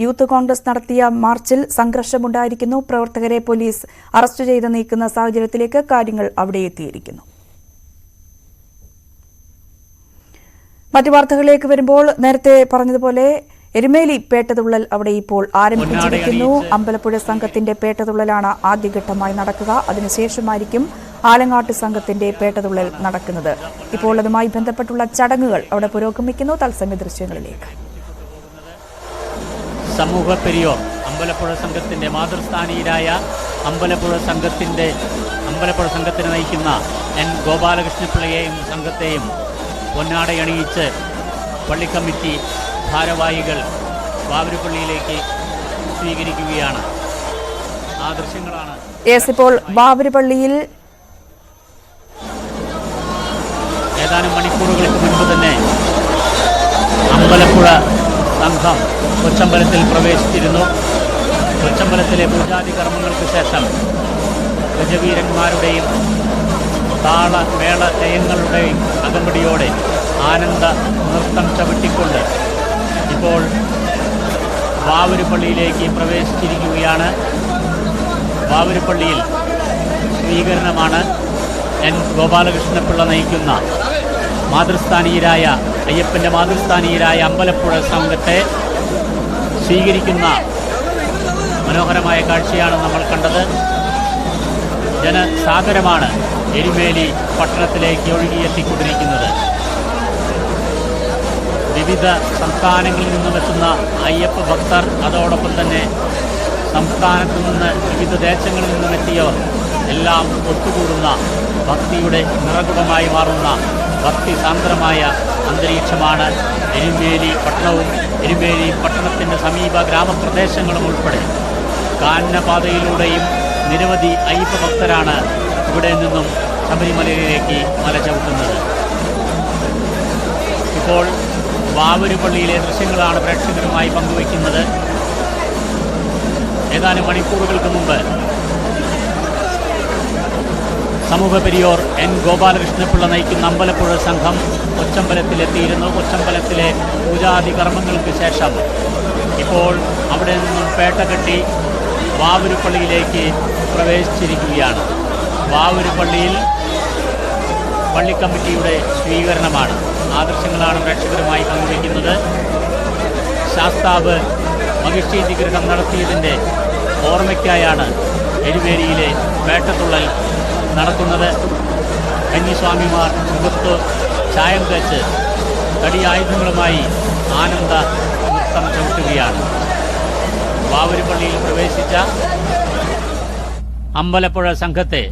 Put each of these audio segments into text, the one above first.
Youth Congress നടത്തിയ മാർച്ചിൽ സംഘർഷമുണ്ടായിരിക്കുന്നു. പ്രവർത്തകരെ പോലീസ് അറസ്റ്റ് ചെയ്ത് നീക്കുന്ന സാഹചര്യത്തിലേക്ക് കാര്യങ്ങൾ അവിടെ എത്തിയിരിക്കുന്നു. മറ്റു വാർത്തകളിലേക്ക് വരുമ്പോൾ നേരത്തെ പറഞ്ഞതുപോലെ എരുമേലി പേട്ടതുള്ളൽ അവിടെ ഇപ്പോൾ ആരംഭിച്ചിരിക്കുന്നു. അമ്പലപ്പുഴ സംഘത്തിന്റെ പേട്ടതുള്ളലാണ് ആദ്യഘട്ടമായി നടക്കുക. അതിനുശേഷമായിരിക്കും ആലങ്ങാട്ട് സംഘത്തിന്റെ പേട്ടതുള്ളൽ നടക്കുന്നത്. ഇപ്പോൾ അതുമായി ബന്ധപ്പെട്ടുള്ള ചടങ്ങുകൾ അവിടെ പുരോഗമിക്കുന്നു. തത്സമയ ദൃശ്യങ്ങളിലേക്ക്. സമൂഹ പെരിയോർ അമ്പലപ്പുഴ സംഘത്തിന്റെ മാതൃസ്ഥാനീയരായ അമ്പലപ്പുഴ സംഘത്തിനെ നയിക്കുന്ന എൻ ഗോപാലകൃഷ്ണപിള്ളയെയും സംഘത്തെയും പൊന്നാടയണിയിച്ച് പള്ളിക്കമ്മിറ്റി ഭാരവാഹികൾ ബാവരുപള്ളിയിലേക്ക് സ്വീകരിക്കുകയാണ്. ആ ദൃശ്യങ്ങളാണ് ഇപ്പോൾ ബാവരുപള്ളിയിൽ ഏതാനും മണിക്കൂറുകൾക്ക് മുൻപ് തന്നെ അമ്പലപ്പുഴ സംഘം കൊച്ചമ്പലത്തിൽ പ്രവേശിച്ചിരുന്നു. കൊച്ചമ്പലത്തിലെ പൂജാതി കർമ്മങ്ങൾക്ക് ശേഷം ഗജവീരന്മാരുടെയും താളമേള ലയങ്ങളുടെയും അകമ്പടിയോടെ ആനന്ദ നൃത്തം ചവിട്ടിക്കൊണ്ട് ഇപ്പോൾ വാവരുപള്ളിയിലേക്ക് പ്രവേശിച്ചിരിക്കുകയാണ്. വാവരുപള്ളിയിൽ സ്വീകരണമാണ്. എൻ ഗോപാലകൃഷ്ണപിള്ള നയിക്കുന്ന മാതൃസ്ഥാനീയരായ അയ്യപ്പൻ്റെ മാതൃസ്ഥാനീയരായ അമ്പലപ്പുഴ സംഘത്തെ സ്വീകരിക്കുന്ന മനോഹരമായ കാഴ്ചയാണ് നമ്മൾ കണ്ടത്. ജനസാഗരമാണ് എരുമേലി പട്ടണത്തിലേക്ക് ഒഴുകിയെത്തിക്കൊണ്ടിരിക്കുന്നത്. വിവിധ സംസ്ഥാനങ്ങളിൽ നിന്നും എത്തുന്ന അയ്യപ്പ ഭക്തർ, അതോടൊപ്പം തന്നെ സംസ്ഥാനത്തു നിന്ന് വിവിധ ദേശങ്ങളിൽ നിന്നും എത്തിയവർ എല്ലാം ഒത്തുകൂടുന്ന ഭക്തിയുടെ നിറകുടമായി മാറുന്ന ഭക്തി സാന്ദ്രമായ അന്തരീക്ഷമാണ് എരുമേലി പട്ടണവും എരുമേലി പട്ടണത്തിൻ്റെ സമീപ ഗ്രാമപ്രദേശങ്ങളും ഉൾപ്പെടെ. കാനനപാതയിലൂടെയും നിരവധി അയ്യപ്പ ഭക്തരാണ് ഇവിടെ നിന്നും ശബരിമലയിലേക്ക് മല ചവിട്ടുന്നത്. ഇപ്പോൾ വാവരുപള്ളിയിലെ ദൃശ്യങ്ങളാണ് പ്രേക്ഷകരുമായി പങ്കുവയ്ക്കുന്നത്. ഏതാനും മണിക്കൂറുകൾക്ക് മുമ്പ് സമൂഹ പെരിയോർ എൻ ഗോപാലകൃഷ്ണപിള്ള നയിക്കുന്ന അമ്പലപ്പുഴ സംഘം കൊച്ചമ്പലത്തിലെത്തിയിരുന്നു. കൊച്ചമ്പലത്തിലെ പൂജാതി കർമ്മങ്ങൾക്ക് ശേഷം ഇപ്പോൾ അവിടെ നിന്നും പേട്ട കെട്ടി വാവരുപള്ളിയിലേക്ക് പ്രവേശിച്ചിരിക്കുകയാണ്. വാവരുപള്ളിയിൽ പള്ളിക്കമ്മിറ്റിയുടെ സ്വീകരണമാണ്. ആ ദൃശ്യങ്ങളാണ് പ്രേക്ഷകരുമായി പങ്കുവയ്ക്കുന്നത്. ശാസ്താവ് മഹിഷി നിഗ്രഹം നടത്തിയതിൻ്റെ ഓർമ്മയ്ക്കായാണ് എരുമേലിയിലെ പേട്ടത്തുള്ളൽ നടക്കുന്നത്. കന്നിസ്വാമിമാർ മുഖത്ത് ചായം തേച്ച് തടിയായുധങ്ങളുമായി ആനന്ദ നൃത്തം ചവിട്ടുകയാണ്. വാവരുപള്ളിയിൽ പ്രവേശിച്ച അമ്പലപ്പുഴ സംഘത്തെ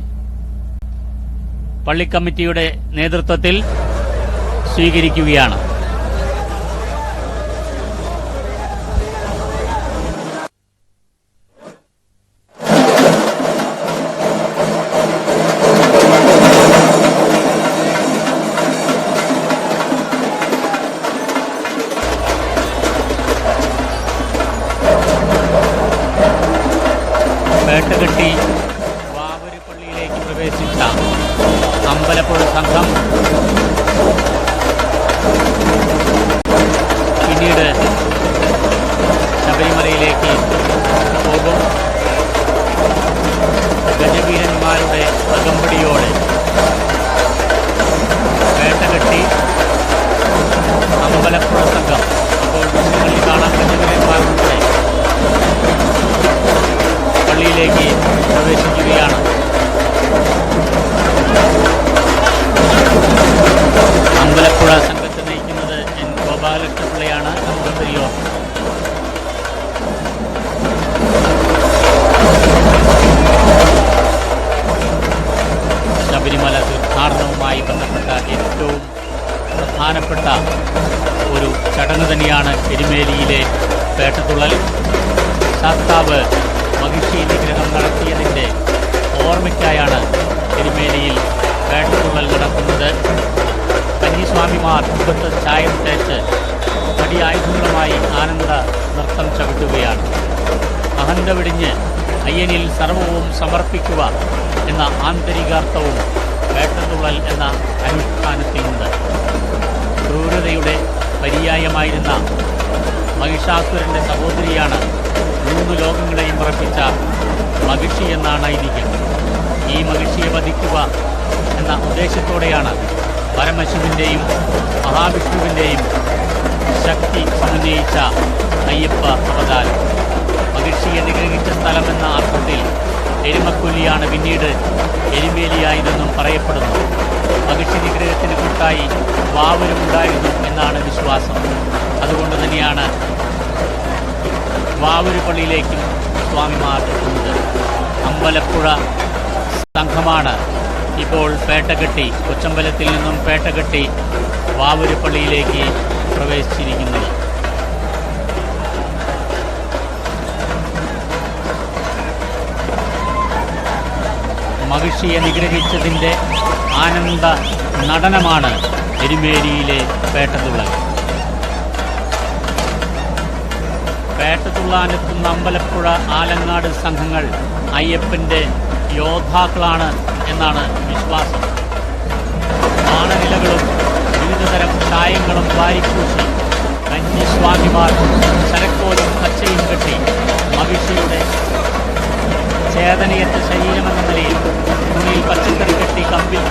പള്ളിക്കമ്മിറ്റിയുടെ നേതൃത്വത്തിൽ സ്വീകരിക്കുകയാണ്. പേട്ടകെട്ടി വാവരുപള്ളിയിലേക്ക് പ്രവേശിച്ച അമ്പലപ്പുഴ സംഘം പിന്നീട് ശബരിമലയിലേക്ക് പോകും. ഗജവീരന്മാരുടെ അകമ്പടിയോടെ പേട്ടകെട്ടി അമ്പലപ്പുഴ സംഘം ഇപ്പോൾ ദൃശ്യങ്ങളിൽ കാണാൻ ഗജവീരന്മാരുടെ പള്ളിയിലേക്ക് പ്രവേശിക്കുകയാണ്. അമ്പലപ്പുഴ സംഘത്തെ നയിക്കുന്നത് എൻ ഗോപാലകൃഷ്ണപിള്ളയാണ്. സമൂഹ പെരിയോർ ശബരിമല തീർത്ഥാടനവുമായി ബന്ധപ്പെട്ട ഏറ്റവും പ്രധാനപ്പെട്ട ഒരു ചടങ്ങ് തന്നെയാണ് എരുമേലിയിലെ പേട്ടത്തുള്ളൽ. ശാസ്താവ് മഹിഷി നിഗ്രഹം നടത്തിയതിൻ്റെ ഓർമ്മയ്ക്കായാണ് എരുമേലിയിൽ പേട്ടത്തുള്ളൽ നടക്കുന്നത്. കന്നിസ്വാമിമാർ മുഖത്ത് ചായം തേച്ച് തടിയായുധങ്ങളുമായി ആനന്ദ നൃത്തം ചവിട്ടുകയാണ്. അഹന്ത വെടിഞ്ഞ് അയ്യനിൽ സർവവും സമർപ്പിക്കുക എന്ന ആന്തരികാർത്ഥവും പേട്ടത്തുള്ളൽ എന്ന അനുഷ്ഠാനത്തിലുണ്ട്. ക്രൂരതയുടെ പര്യായമായിരുന്ന മഹിഷാസുരൻ്റെ സഹോദരിയാണ് 3 ലോകങ്ങളെയും ഉറപ്പിച്ച മഹിഷി എന്നാണ് ഐതിഹ്യം. ഈ മഹിഷിയെ വധിക്കുക എന്ന ഉദ്ദേശത്തോടെയാണ് പരമശിവൻ്റെയും മഹാവിഷ്ണുവിൻ്റെയും ശക്തി സമന്വയിച്ച അയ്യപ്പ അവതാരം. മഹിഷിയെ നിഗ്രഹിച്ച സ്ഥലമെന്ന അർത്ഥത്തിൽ എരുമക്കൊല്ലിയാണ് പിന്നീട് എരുമേലിയായതെന്നും പറയപ്പെടുന്നു. മഹിഷി നിഗ്രഹത്തിന് കൂട്ടായി വാവരുമുണ്ടായിരുന്നു എന്നാണ് വിശ്വാസം. അതുകൊണ്ട് തന്നെയാണ് വാവൂര് പള്ളിയിലേക്കും സ്വാമിമാർ എത്തുന്നത്. അമ്പലപ്പുഴ സംഘമാണ് ഇപ്പോൾ പേട്ടകെട്ടി, കൊച്ചമ്പലത്തിൽ നിന്നും പേട്ടകെട്ടി വാവൂര് പള്ളിയിലേക്ക് പ്രവേശിച്ചിരിക്കുന്നത്. മഹിഷിയെ നിഗ്രഹിച്ചതിൻ്റെ ആനന്ദ നടനമാണ് എരുമേലിയിലെ പേട്ടതുള്ളൽ. പേട്ടതുള്ളാനെത്തുന്ന അമ്പലപ്പുഴ ആലങ്ങാട് സംഘങ്ങൾ അയ്യപ്പൻ്റെ യോദ്ധാക്കളാണ് എന്നാണ് വിശ്വാസം. ബാണനിലകളും വിവിധതരം ചായങ്ങളും വാരിക്കൂശി കന്യസ്വാമിമാർ ശരക്കോലും കച്ചയും കെട്ടി മഹിഷിയുടെ ചേതനയറ്റ ശരീരമെന്ന നിലയിൽ തുണിയിൽ പച്ചക്കറി കെട്ടി കമ്പിൽ